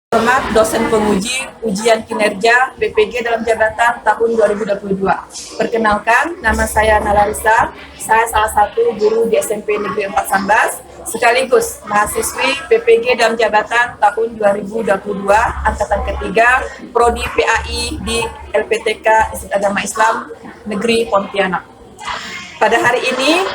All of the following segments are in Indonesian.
Hormat dosen penguji ujian kinerja PPG dalam jabatan tahun 2022. Perkenalkan, nama saya Nalarisa. Saya salah satu guru di SMP Negeri 4 Sambas, sekaligus mahasiswi PPG dalam jabatan tahun 2022, angkatan ketiga, Prodi PAI di LPTK Institut Agama Islam Negeri Pontianak. Pada hari ini,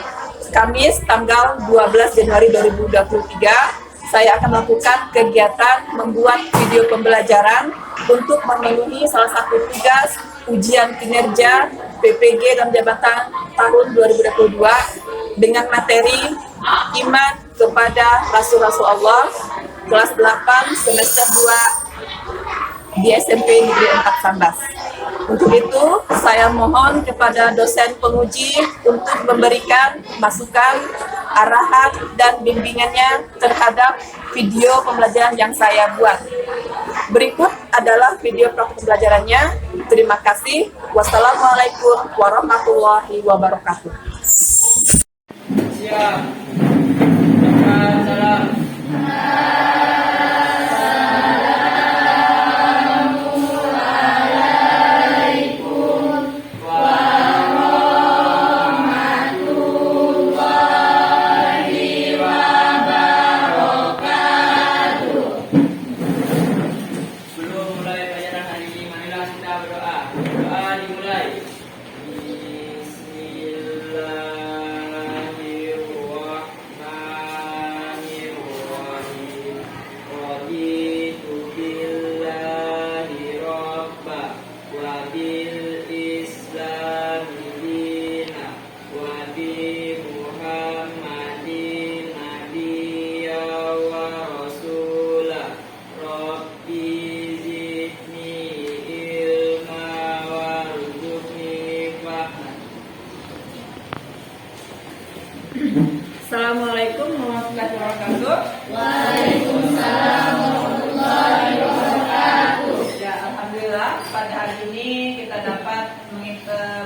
Kamis tanggal 12 Januari 2023, saya akan melakukan kegiatan membuat video pembelajaran untuk memenuhi salah satu tugas ujian kinerja PPG dalam jabatan tahun 2022 dengan materi iman kepada Rasul-Rasul Allah kelas 8 semester 2 di SMP Negeri 4 Sambas. Untuk itu, saya mohon kepada dosen penguji untuk memberikan masukan, arahan, dan bimbingannya terhadap video pembelajaran yang saya buat. Berikut adalah video pembelajarannya. Terima kasih. Wassalamualaikum warahmatullahi wabarakatuh. Siap. Salam. Assalamualaikum warahmatullahi wabarakatuh. Waalaikumsalam warahmatullahi wabarakatuh. Ya, alhamdulillah pada hari ini kita dapat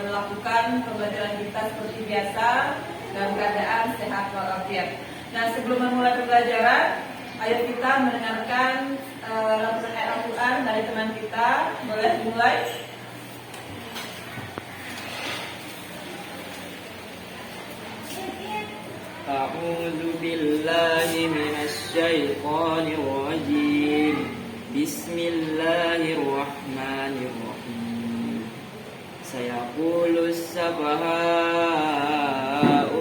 melakukan pembelajaran kita seperti biasa dalam keadaan sehat walafiat. Nah, sebelum memulai pembelajaran, ayo kita mendengarkan lantunan ayat Al-Quran dari teman kita. Boleh dimulai? A'udzu billahi minasy syaithanir rajim. Bismillahirrahmanirrahim. Sayaqulus safaha'u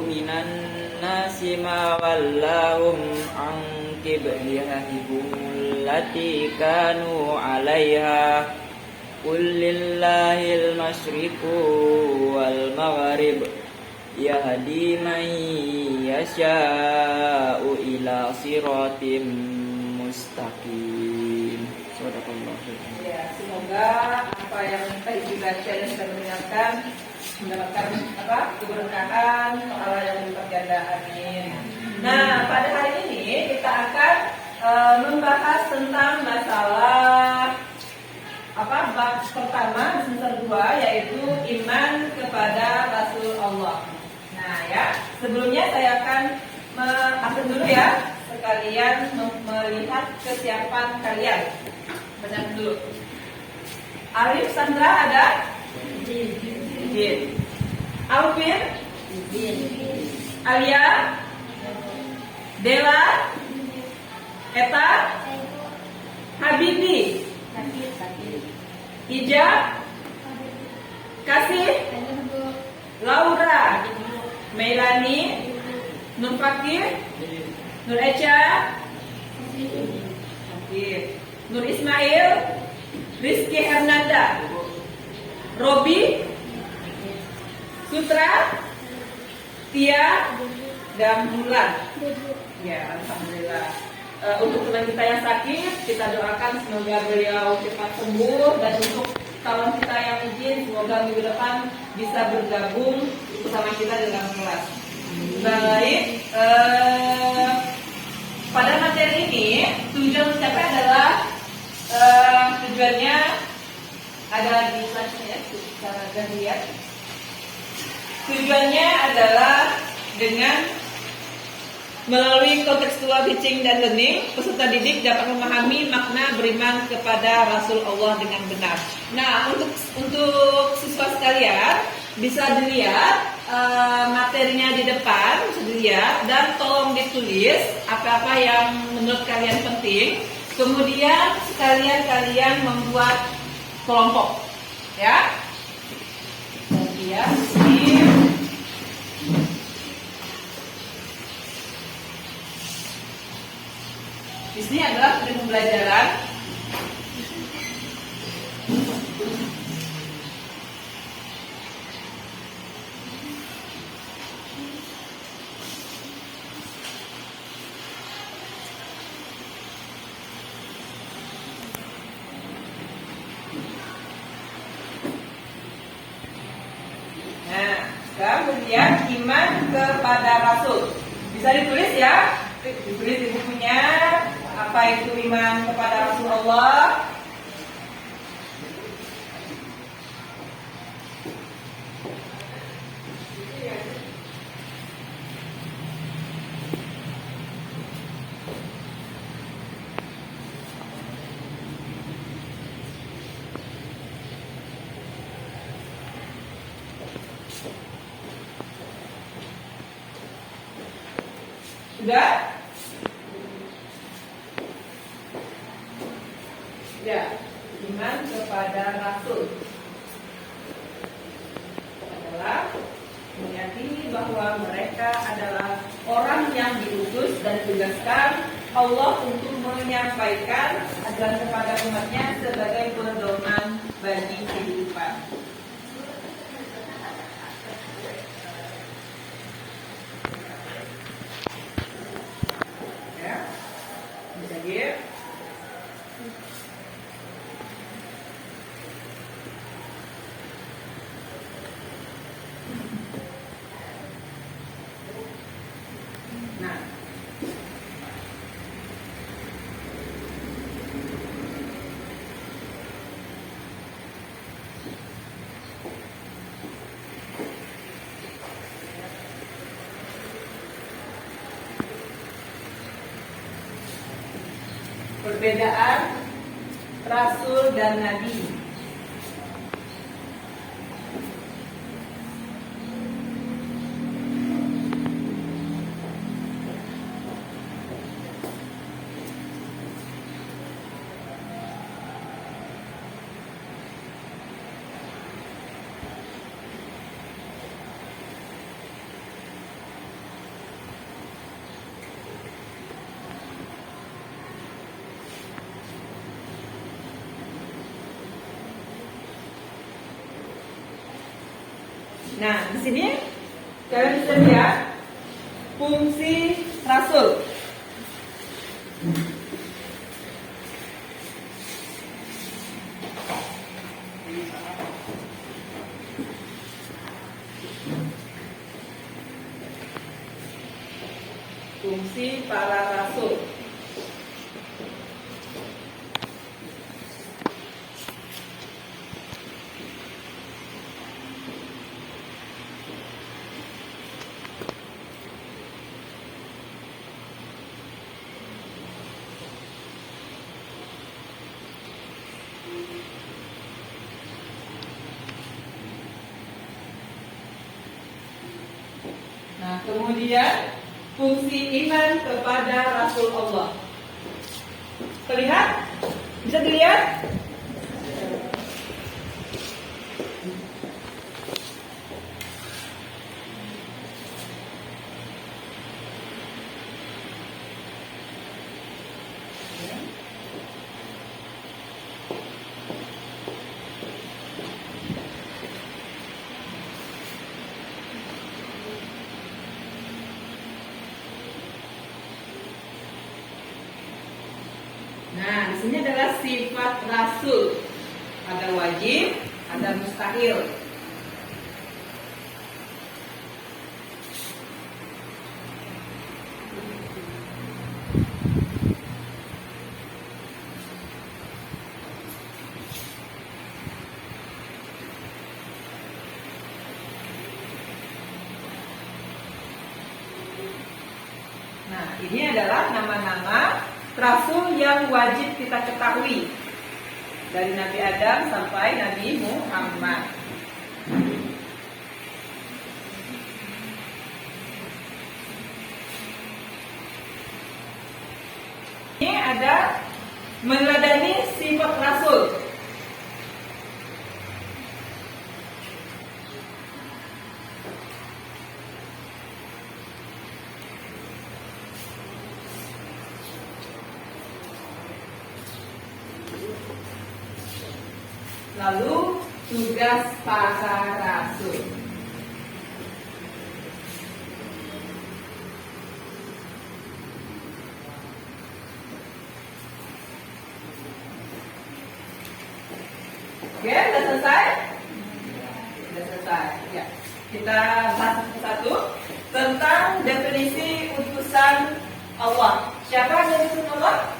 minan nasi ma wallahum an qiblihim allati kanu 'alaiha. Qul lillahil masyriqu wal maghrib. Yahdi man yasha'u ila siratim mustaqim. Sadaqallahu. Ya, semoga apa yang tadi dibaca dan kita mendengarkan mendapatkan keberkahan, pahala yang berlipat ganda. Amin. Nah, pada hari ini kita akan membahas tentang masalah bab pertama semester 2, yaitu iman kepada Rasul Allah. Nah ya, sebelumnya saya akan absen dulu ya, sekalian melihat kesiapan kalian. Baca dulu. Arif, Sandra ada? Izin. Alvin? Izin. Alia? Dela? Eta? Habibi? Ija? Kasih? Laura? Melani, Nur Fakir, Nur Echa, Nur Ismail, Rizky Hernanda, Robi, Sutra, Tia, dan Mulan. Ya, alhamdulillah. Untuk teman kita yang sakit, kita doakan semoga beliau cepat sembuh, dan untuk kawan kita yang izin, semoga minggu depan bisa bergabung bersama kita dalam kelas. Baik, pada materi ini tujuan mencapai adalah tujuannya ada di slide-nya ya, kita lihat. Tujuannya adalah dengan Melalui kontekstual teaching dan learning, peserta didik dapat memahami makna beriman kepada Rasul Allah dengan benar. Nah, untuk siswa sekalian bisa dilihat materinya di depan, bisa dilihat dan tolong ditulis apa-apa yang menurut kalian penting. Kemudian sekalian kalian membuat kelompok, ya. Kemudian di sini adalah pembelajaran. Nah, kemudian iman kepada Rasul. Bisa ditulis ya, ditulis di bukunya. Apa itu iman kepada Rasulullah? Sudah? Ya, iman kepada Rasul adalah meyakini bahwa mereka adalah orang yang diutus dan ditugaskan Allah untuk menyampaikan ajaran kepada umatnya sebagai pedoman bagi kehidupan. Ya, bisa gitu. Perbedaan Rasul dan Nabi. Nah, di sini kalian bisa lihat fungsi Rasul. Fungsi para Rasul. Nah, kemudian fungsi iman kepada Rasul Allah. Terlihat? Bisa dilihat? Nah, di sini adalah sifat Rasul. Ada wajib, ada mustahil. Nah, ini adalah nama-nama rasul yang wajib kita ketahui dari Nabi Adam sampai Nabi Muhammad. Ini ada meneladani sifat rasul. Lalu tugas para rasul. Oke, sudah selesai? Sudah selesai. Ya. Kita bahas satu tentang definisi utusan Allah. Siapa yang diutus Allah?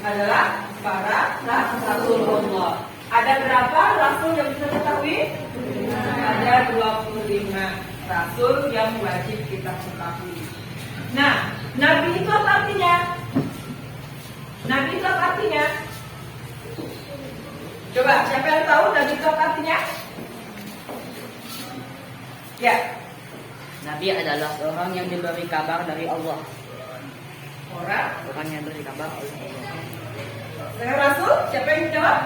Adalah para rasul Allah. Ada berapa rasul yang kita ketahui? Ada 25 rasul yang wajib kita ketahui. Nah, Nabi itu apa artinya? Nabi itu apa artinya? Coba, siapa yang tahu Nabi itu apa artinya? Ya. Nabi adalah orang yang diberi kabar dari Allah. Orang yang diberi kabar oleh Allah. dengan rasul, siapa yang jawab?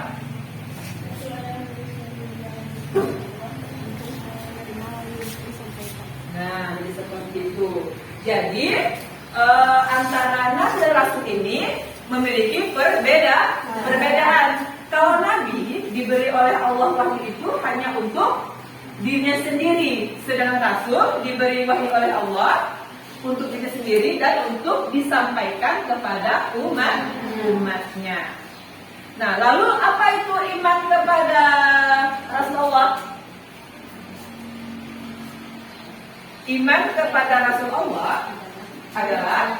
Nah, jadi seperti itu. Jadi antara Nabi dan Rasul ini memiliki perbedaan. Kalau Nabi diberi oleh Allah wahyu itu hanya untuk dirinya sendiri, sedangkan Rasul diberi wahyu oleh Allah untuk dirinya sendiri dan untuk disampaikan kepada umatnya. Nah, lalu apa itu iman kepada Rasulullah? Iman kepada Rasulullah adalah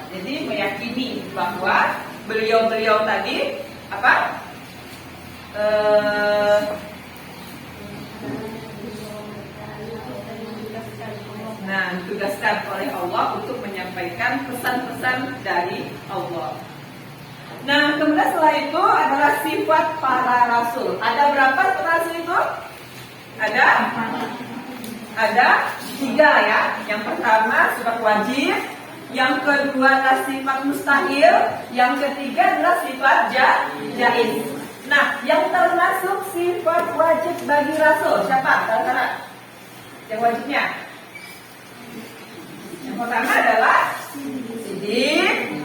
jadi meyakini bahwa beliau-beliau tadi apa? Ditugaskan oleh Allah untuk menyampaikan pesan-pesan dari Allah. Nah, kemudian setelah itu adalah sifat para rasul. Ada berapa rasul itu? Ada 3 ya. Yang pertama sifat wajib, yang kedua adalah sifat mustahil, yang ketiga adalah sifat jaiz. Nah, yang termasuk sifat wajib bagi rasul siapa? Kata-kata yang wajibnya. Yang pertama adalah sidik,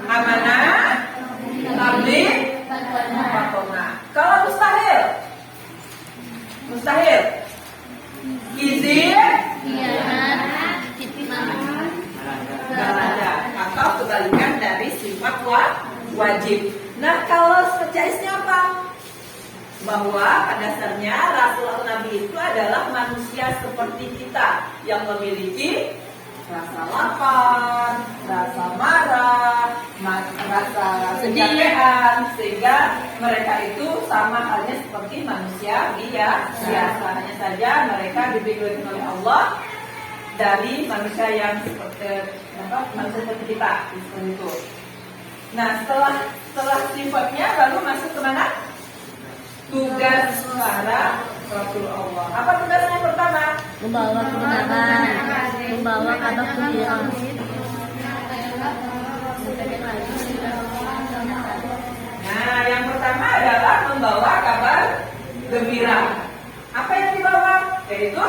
amanah, tabligh, fatona. Kalau mustahil, izin, nggak ada. Atau kebalikan dari sifat wajib. Nah, kalau jaiznya apa? Bahwa pada dasarnya Rasul atau Nabi itu adalah manusia seperti kita yang memiliki rasa lapar, rasa marah, rasa kecapean, sehingga mereka itu sama halnya seperti manusia biasa. Hanya saja mereka diberikan oleh Allah dari manusia yang manusia seperti kita, seperti itu. Nah, setelah sifatnya lalu masuk ke mana? Tugas para Rasul Allah. Apa tugasnya yang pertama? Membawa kebenaran, membawa kabar gembira. Nah, yang pertama adalah membawa kabar gembira. Apa yang dibawa? Yaitu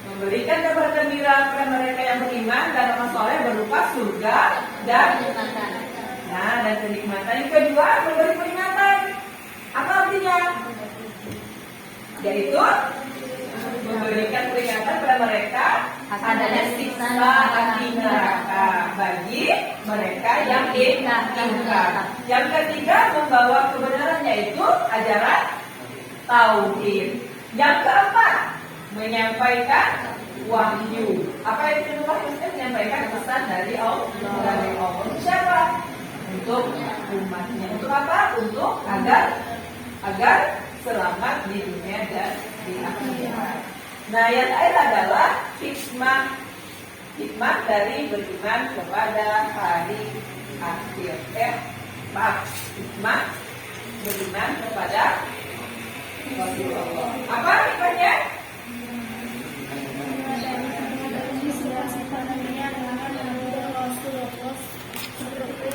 memberikan kabar gembira kepada mereka yang beriman dan amal soleh berupa surga dan kenikmatan. Yang kedua, memberi peringatan. Apa artinya? Yaitu memberikan peringatan kepada mereka adanya siksa api neraka bagi mereka yang ingkar. Yang ketiga, membawa kebenaran, yaitu ajaran tauhid. Yang keempat, menyampaikan wahyu. Apa itu wahyu? Menyampaikan pesan dari Allah. Untuk siapa? Untuk umatnya. Untuk apa? Untuk agar selamat di dunia dan di akhirat. Nah, yang terakhir adalah hikmah dari beriman kepada hari akhir. Hikmah beriman kepada Rasulullah. Apa hikmahnya?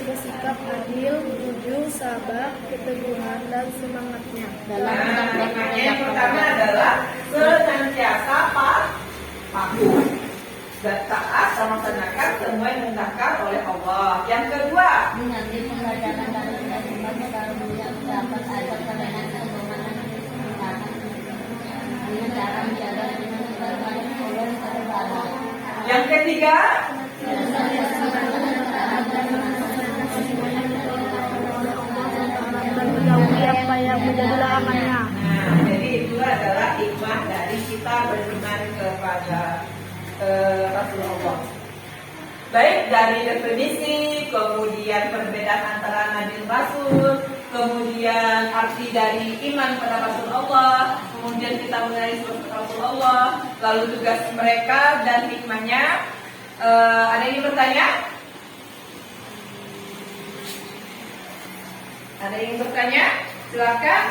Bersikap adil, jujur, sabar, keteguhan, dan semangatnya. Hikmahnya yang pertama adalah senantiasa patuh dan taat sama melaksanakan semua yang diperintahkan oleh Allah. Yang kedua, Mengambil pelajaran dari kehidupan kalau mulia dapat ajar kebenaran kebohongan dengan cara menjaga dengan berbagai Allah terbaik. yang ketiga, Dan menjauhi apa yang menjadi larangannya. jadi itu adalah hikmah dari kita beriman kepada Rasulullah. Baik dari definisi, kemudian perbedaan antara Nabi dan Rasul, kemudian arti dari iman pada Rasulullah, kemudian kita mengenai sifat Rasulullah, lalu tugas mereka dan hikmahnya. Ada yang ingin bertanya? Ada yang ingin bertanya? Silakan.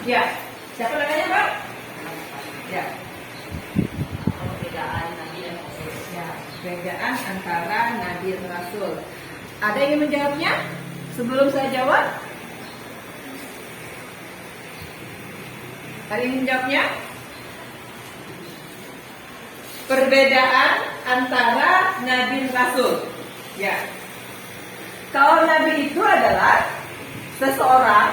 Ya, siapa namanya, Pak? Ya. Perbedaan Nabi dan Rasul. Ya, perbedaan antara Nabi dan Rasul. Ada yang ingin menjawabnya? Sebelum saya jawab, ada yang ingin menjawabnya? Perbedaan antara Nabi dan Rasul. Ya. Kalau Nabi itu adalah seseorang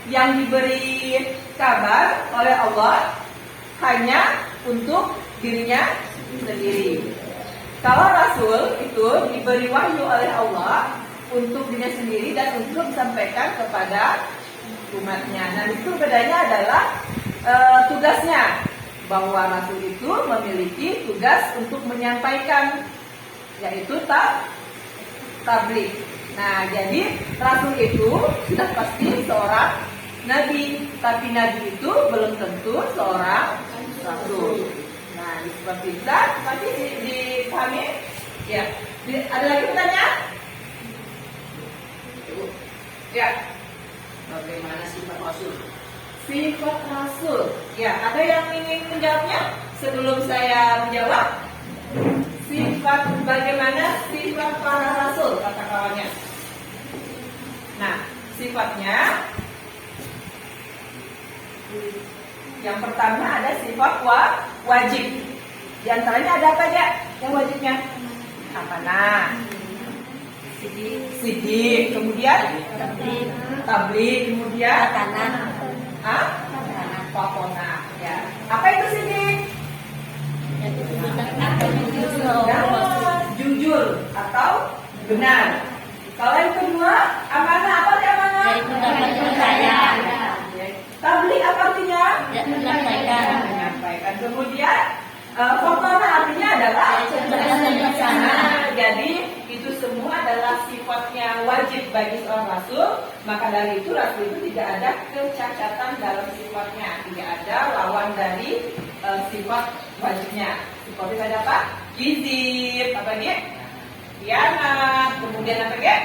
yang diberi kabar oleh Allah hanya untuk dirinya sendiri. Kalau Rasul itu diberi wahyu oleh Allah untuk dirinya sendiri dan untuk disampaikan kepada umatnya. Nah, itu bedanya adalah tugasnya, bahwa Rasul itu memiliki tugas untuk menyampaikan, yaitu tabligh. Nah, jadi Rasul itu sudah pasti seorang Nabi, tapi Nabi itu belum tentu seorang Rasul. Nah, seperti itu pasti dipahami? Ya. Ada lagi pertanyaan? Ya. Bagaimana sifat Rasul? Sifat Rasul. Ya, ada yang ingin menjawabnya sebelum saya menjawab? Bagaimana sifat para Rasul, kata kawannya. Nah, sifatnya yang pertama ada sifat wajib. Di antaranya ada apa aja yang wajibnya? Amanah, sidik, kemudian tabligh, kemudian wakonah. Ya. Apa itu sidik? Jujur atau benar. Kalau yang kedua, amanah, apa arti amanah? Yaitu dapat percaya. Tabligh apa artinya? Menyampaikan. Kemudian wakonah artinya adalah Bijaksana. Jadi itu semua adalah sifatnya wajib bagi seorang rasul. Maka dari itu rasul itu tidak ada kecacatan dalam sifatnya, tidak ada lawan dari sifat wajibnya. Seperti ada apa? Kizib, apa nih? Khianat, kemudian apa nih?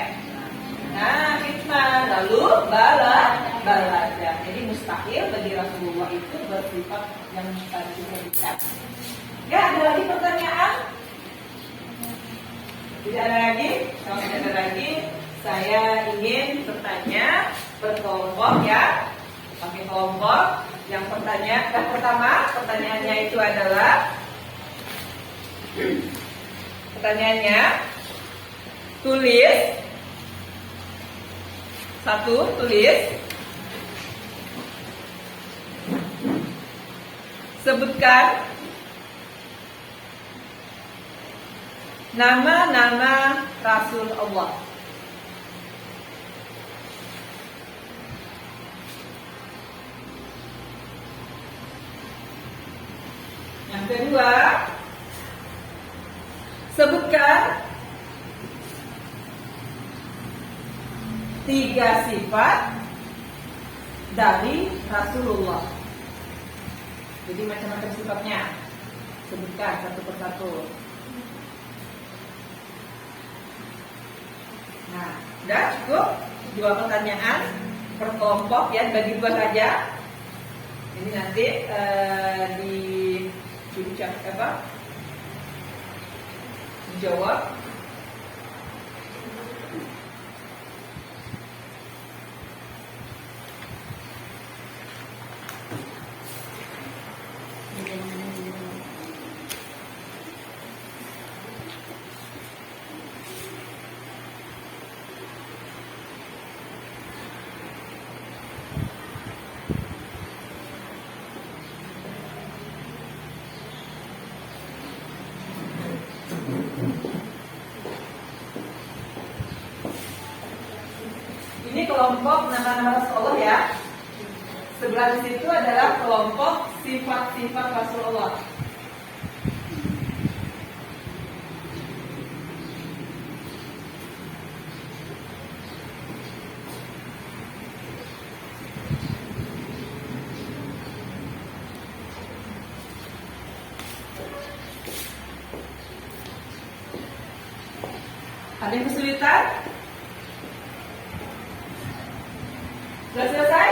Nah, hikmah, lalu balaja. Jadi mustahil bagi Rasulullah itu bersifat yang tadi disebutkan. Ya, ada lagi pertanyaan? Tidak ada lagi? Kalau tidak ada lagi, saya ingin bertanya berkelompok ya. Pakai kelompok. Yang pertama, pertanyaannya itu adalah tulis. Sebutkan nama-nama Rasul Allah. Yang kedua, sebutkan 3 sifat dari Rasulullah. Jadi macam-macam sifatnya. Sebutkan satu persatu. Nah, udah cukup? Dua pertanyaan per kelompok ya, bagi dua saja. Ini nanti dijawab. Ini kelompok nama-nama Rasulullah ya. Sebelah di situ adalah kelompok sifat-sifat Rasulullah. Ada yang kesulitan? Sudah selesai?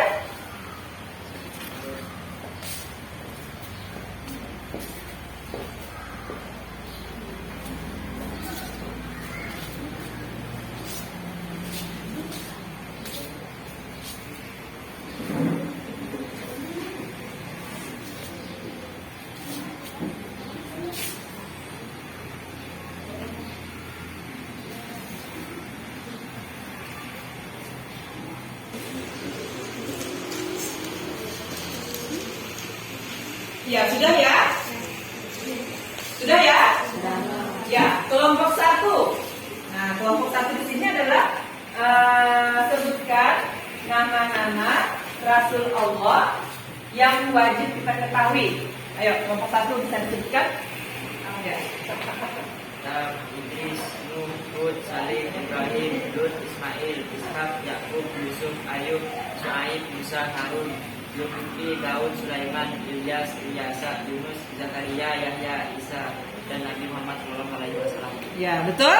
Ya, sudah ya? Sudah ya? Ya, kelompok satu. Nah, kelompok satu di sini adalah sebutkan nama-nama Rasul Allah yang wajib kita ketahui. Ayo, kelompok satu bisa disebutkan? Ya. Idris, Nuh, Hud, Salih, Ibrahim, Lut, Ismail, Ishak, Yakub, Yusuf, Ayub, Shu'aib, Musa, Harun, Zulkifli, Daud, Sulaiman, Ilyas, Ilyasa, Yunus, Zakaria, Yahya, Isa, dan Nabi Muhammad SAW. Ya, betul?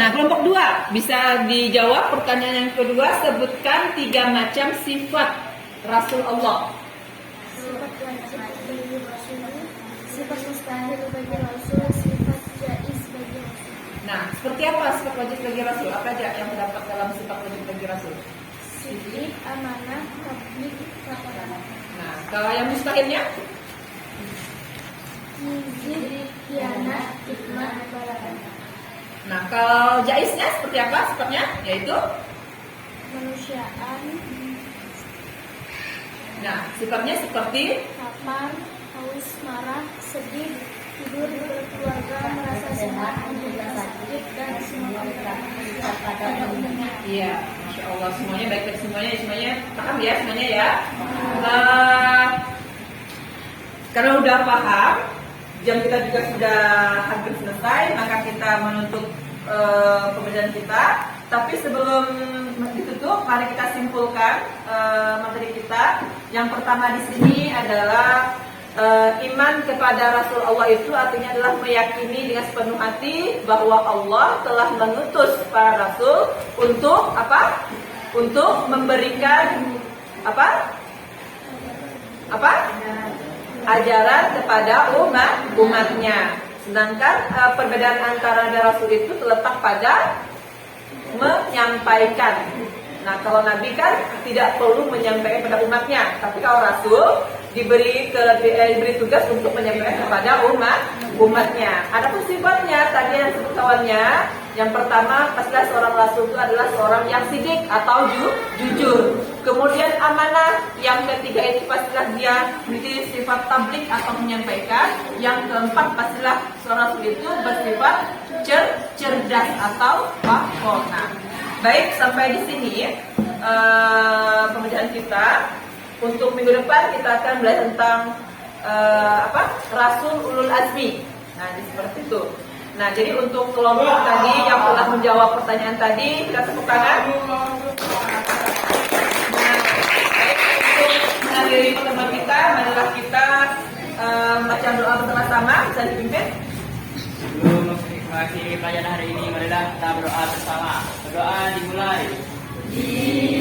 Nah, kelompok dua bisa dijawab pertanyaan yang kedua. Sebutkan 3 macam sifat Rasul Allah. Sifat wajib bagi Rasul, sifat mustahil bagi Rasul, sifat jaiz bagi Rasul. Nah, seperti apa sifat wajib bagi Rasul? Apa aja yang terdapat dalam sifat wajib bagi Rasul? Sidik, amanah, tabligh, laporan. Nah, kalau yang mustahilnya? Izin, khianat, hikmah, balagan. Nah, kalau jaiznya seperti apa sifatnya? Yaitu? Kemanusiaan, Nah, sifatnya seperti? lapar, haus, marah, sedih, tidur berkeluarga, merasa sehat, menderita sakit, dan semua pada umumnya. Iya, Masya Allah, semuanya baik-baik semuanya paham ya semuanya ya. Karena udah paham, jam kita juga sudah hampir selesai, maka kita menutup pembelajaran kita. Tapi sebelum ditutup, mari kita simpulkan materi kita. Yang pertama di sini adalah iman kepada Rasul Allah itu artinya adalah meyakini dengan sepenuh hati bahwa Allah telah mengutus para Rasul untuk apa? Untuk memberikan apa? Ajaran kepada umatnya. Sedangkan perbedaan antara Rasul itu terletak pada menyampaikan. Nah, kalau Nabi kan tidak perlu menyampaikan kepada umatnya, tapi kalau Rasul diberi tugas untuk menyampaikan kepada umatnya. Ada sifatnya tadi yang disebut kawannya. Yang pertama, pastilah seorang Rasul itu adalah seorang yang sidik atau jujur. Kemudian amanah. Yang ketiga itu pastilah dia memiliki sifat tabligh atau menyampaikan. Yang keempat pastilah seorang Rasul itu bersifat cerdas atau faham. Nah, baik, sampai di sini pembelajaran kita. Untuk minggu depan kita akan belajar tentang Rasul Ulul Azmi. Nah, seperti itu. Nah, jadi untuk kelompok tadi yang telah menjawab pertanyaan tadi, kita tepuk tangan. Nah, baik, untuk mengakhiri pertemuan kita, marilah kita baca doa bersama-sama. Bisa dipimpin. Sebelum mengakhiri pelajaran hari ini, marilah kita berdoa bersama. Berdoa dimulai. Bismillah.